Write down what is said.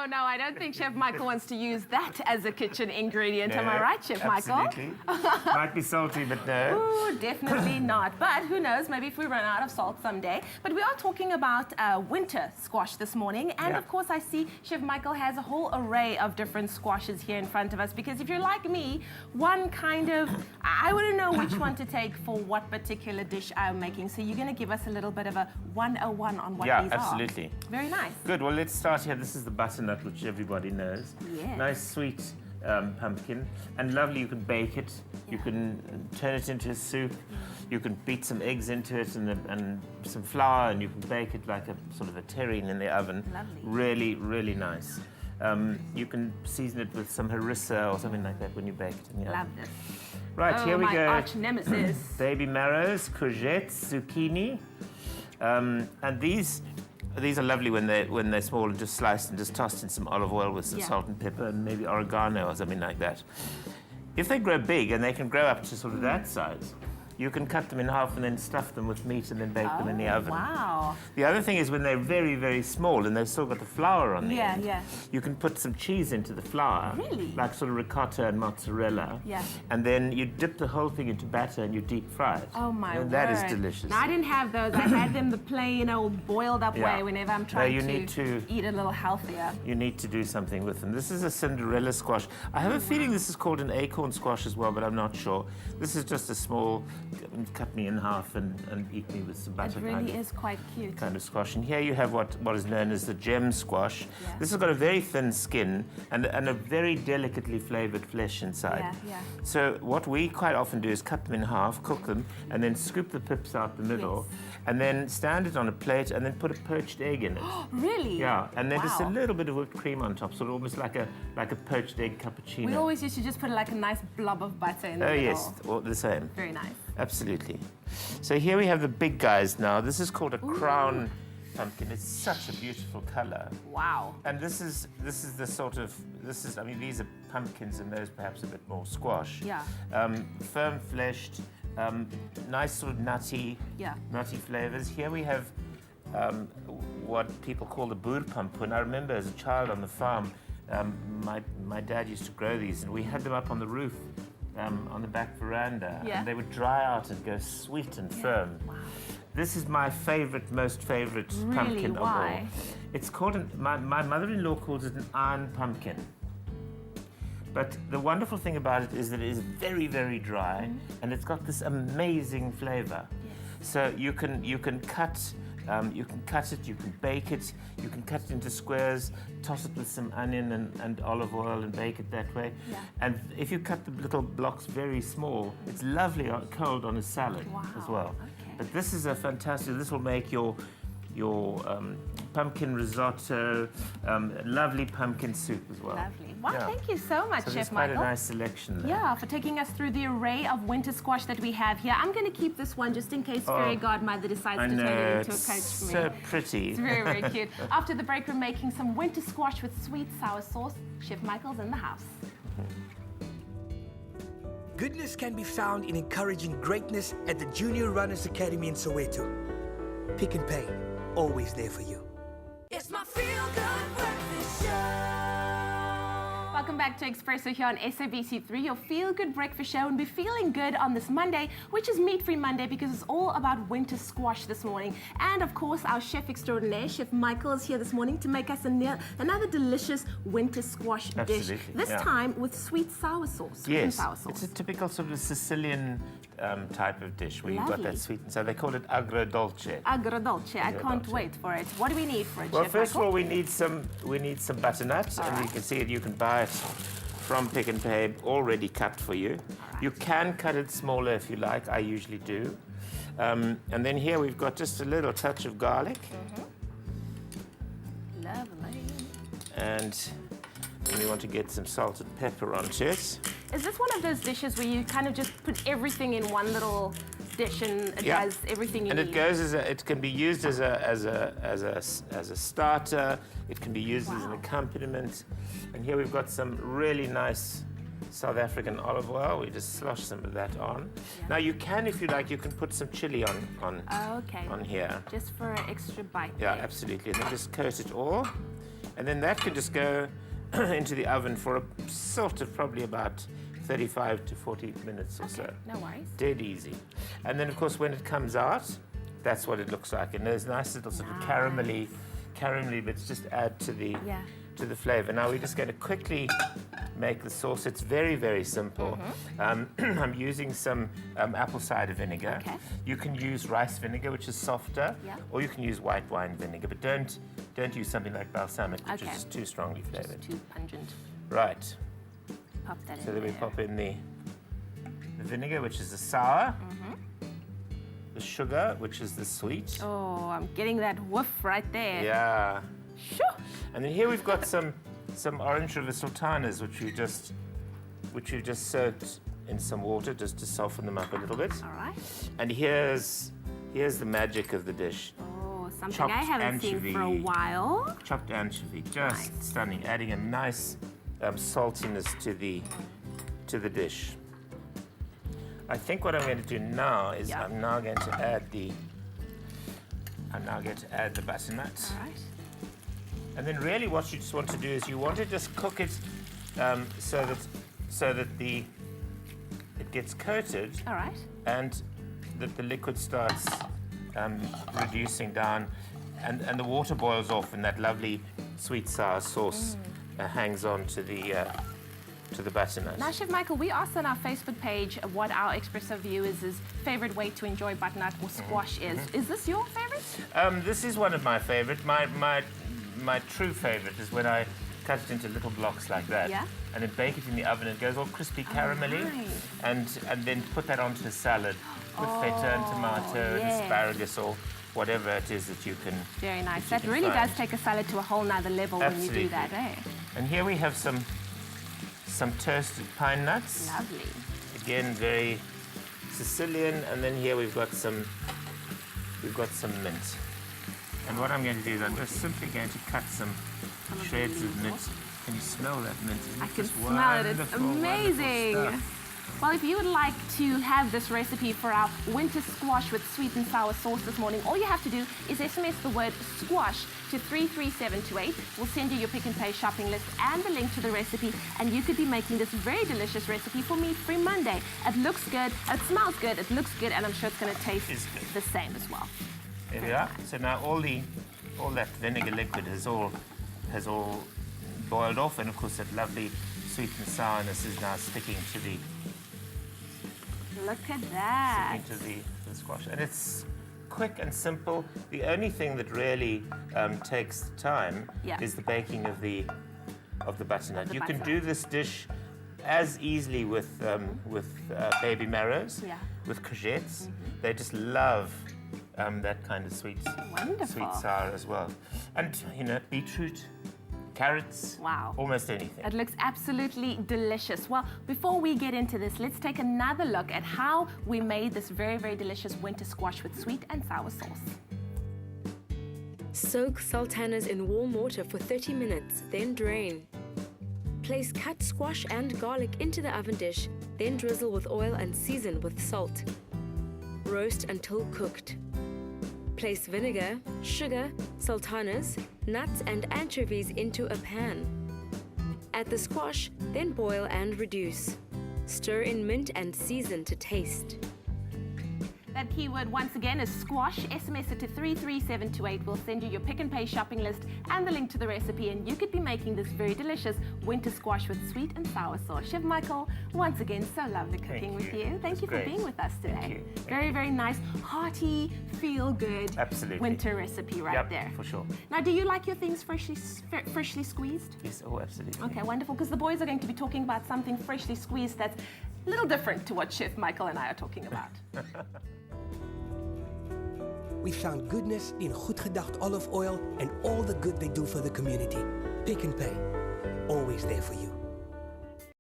no, I don't think Chef Michael wants to use that as a kitchen ingredient. Am I right, Chef Michael? Absolutely. Might be salty, but no. Ooh, definitely not. But who knows, maybe if we run out of salt someday. But we are talking about winter squash this morning. And of course, I see Chef Michael has a whole array of different squashes here in front of us. Because if you're like me, one kind of, I wouldn't know which one to take for what particular dish I'm making. So you're going to give us a little bit of a 101 on what these are. Yeah, absolutely. Very nice. Good. Well, let's start here. This is the butternut, which everybody knows. Yes. Nice, sweet pumpkin. And lovely, you can bake it. You can turn it into a soup. You can beat some eggs into it and some flour, and you can bake it like a sort of a terrine in the oven. Lovely. Really, really nice. You can season it with some harissa or something like that when you bake it in the oven. Love this. Right, here we my go. arch nemesis. Baby marrows, courgettes, zucchini. And these are lovely when they're small and just sliced and just tossed in some olive oil with some salt and pepper and maybe oregano or something like that. If they grow big, and they can grow up to sort of that size, you can cut them in half and then stuff them with meat and then bake them in the oven. Wow. The other thing is when they're very, very small and they've still got the flour on the end, Yeah. you can put some cheese into the flour. Really? Like sort of ricotta and mozzarella. Yeah. And then you dip the whole thing into batter and you deep fry it. Oh my and word. that is delicious. No, I didn't have those. I had them the plain old boiled up way whenever I'm trying to eat a little healthier. You need to do something with them. This is a Cinderella squash. I have a feeling this is called an acorn squash as well, but I'm not sure. This is just a small, cut me in half and eat me with some butter. It really is quite cute. Kind of squash. And here you have what is known as the gem squash. Yeah. This has got a very thin skin and a very delicately flavored flesh inside. Yeah. So what we quite often do is cut them in half, cook them, and then scoop the pips out the middle, and then stand it on a plate and then put a poached egg in it. Really? Yeah, and then just a little bit of whipped cream on top, sort of almost like a poached egg cappuccino. We always used to just put like a nice blob of butter in the middle. Oh yes, all the same. Very nice. Absolutely. So here we have the big guys now. This is called a crown pumpkin. It's such a beautiful color. Wow. And this is the sort of, I mean, these are pumpkins and those perhaps a bit more squash. Yeah. Firm-fleshed, nice sort of nutty flavors. Here we have what people call the boerpumpkin. I remember as a child on the farm, my dad used to grow these, and we had them up on the roof. On the back veranda, and they would dry out and go sweet and firm. Wow. This is my most favorite pumpkin of all. It's called, my mother-in-law calls it an iron pumpkin. But the wonderful thing about it is that it is very, very dry, and it's got this amazing flavor. Yes. So you can cut it, you can bake it, you can cut it into squares, toss it with some onion and olive oil and bake it that way. Yeah. And if you cut the little blocks very small, it's lovely cold on a salad as well. Okay. But this is this will make your pumpkin risotto, lovely pumpkin soup as well. Lovely. Well, thank you so much, Chef Michael. Quite a nice selection there. Yeah, for taking us through the array of winter squash that we have here. I'm going to keep this one just in case Fairy Godmother decides to turn it into a coach for me. So pretty. It's very, very cute. After the break, we're making some winter squash with sweet sour sauce. Chef Michael's in the house. Goodness can be found in encouraging greatness at the Junior Runners Academy in Soweto. Pick and Pay, always there for you. It's my feel-good breakfast show. Welcome back to Expresso here on SABC3, your feel-good breakfast show, and we're feeling good on this Monday, which is meat-free Monday because it's all about winter squash this morning. And of course, our chef extraordinaire, Chef Michael, is here this morning to make us another delicious winter squash dish. This time with sweet sour sauce. Yes, sour sauce. It's a typical sort of Sicilian type of dish where you've got that sweet, so they call it agrodolce. Agrodolce. I can't wait for it. What do we need for it, Well, Chef first Michael? of all, we need some butternut, and you can see it. You can buy it from Pick and Pay, already cut for you. Right. You can cut it smaller if you like. I usually do. And then here we've got just a little touch of garlic. Lovely. And then we want to get some salt and pepper onto it. Is this one of those dishes where you kind of just put everything in one little dish and it does everything you need? And it goes it can be used as a starter. It can be used as an accompaniment. And here we've got some really nice South African olive oil. We just slosh some of that on. Yeah. Now you can, if you like, you can put some chili on here. Just for an extra bite. Yeah, absolutely. And then just coat it all. And then that can just go into the oven for a sort of probably about 35 to 40 minutes or so. No worries. Dead easy. And then, of course, when it comes out, that's what it looks like. And those nice little sort of caramelly bits just add to the flavor. Now we're just going to quickly make the sauce. It's very, very simple. I'm using some apple cider vinegar. Okay. You can use rice vinegar, which is softer, or you can use white wine vinegar. But don't use something like balsamic, which is too strongly flavored. Just too pungent. Right. Pop that in So then there. we pop in the vinegar, which is the sour. The sugar, which is the sweet. Oh, I'm getting that woof right there. Yeah. Sure. And then here we've got some orange river sultanas, which we've just soaked in some water just to soften them up a little bit. All right. And here's the magic of the dish. Oh, something Chopped I haven't seen for a anchovy. while. Chopped anchovy, just stunning, adding a nice saltiness to the dish. I think what I'm going to do now is I'm now going to add the butternut. All right. And then really what you just want to do is you want to just cook it so that it gets coated All right. and that the liquid starts reducing down and the water boils off and that lovely sweet sour sauce hangs on to the butternut. Now, Chef Michael, we asked on our Facebook page what our Expresso viewers' favorite way to enjoy butternut or squash is. Is this your favorite? This is one of my favorite. My true favorite is when I cut it into little blocks like that, and then bake it in the oven. It goes all crispy caramelly, nice. and then put that onto a salad with feta and tomato and asparagus or whatever it is that you can. Very nice. that That you really can does find. take a salad to a whole nother level when you do Absolutely. that, eh? And here we have some toasted pine nuts. Lovely. Again, very Sicilian. And then here we've got some mint. And what I'm going to do is I'm just simply going to cut some shreds of mint. Can you smell that mint? Isn't I it can just smell it. It's wonderful, wonderful amazing. stuff? Well, if you would like to have this recipe for our winter squash with sweet and sour sauce this morning, all you have to do is SMS the word squash to 33728. We'll send you your Pick and Pay shopping list and the link to the recipe, and you could be making this very delicious recipe for Meat-Free Monday. It looks good, it smells good, it looks good, and I'm sure it's going to taste It's good. the same as well. There we are. So now all that vinegar liquid has all boiled off, and of course that lovely sweet and sourness is now sticking to the Look at that. the squash, and it's quick and simple. The only thing that really takes time is the baking of the butternut. You can do this dish as easily with baby marrows, with courgettes. They just love that kind of sweet sour as well. And beetroot, carrots, almost anything. It looks absolutely delicious. Well, before we get into this, let's take another look at how we made this very, very delicious winter squash with sweet and sour sauce. Soak sultanas in warm water for 30 minutes, then drain. Place cut squash and garlic into the oven dish, then drizzle with oil and season with salt. Roast until cooked. Place vinegar, sugar, sultanas, nuts and anchovies into a pan. Add the squash, then boil and reduce. Stir in mint and season to taste. That keyword once again is squash. SMS it to 33728. We'll send you your Pick and Pay shopping list and the link to the recipe, and you could be making this very delicious winter squash with sweet and sour sauce. Chef Michael, once again, so lovely cooking with you. Thank you for being with us today. Thank you. Very, very nice, hearty, feel-good winter recipe right there. For sure. Now, do you like your things freshly squeezed? Yes, absolutely. Okay, wonderful, because the boys are going to be talking about something freshly squeezed that's a little different to what Chef Michael and I are talking about. We found goodness in goed gedacht olive oil and all the good they do for the community. Pick and Pay, always there for you.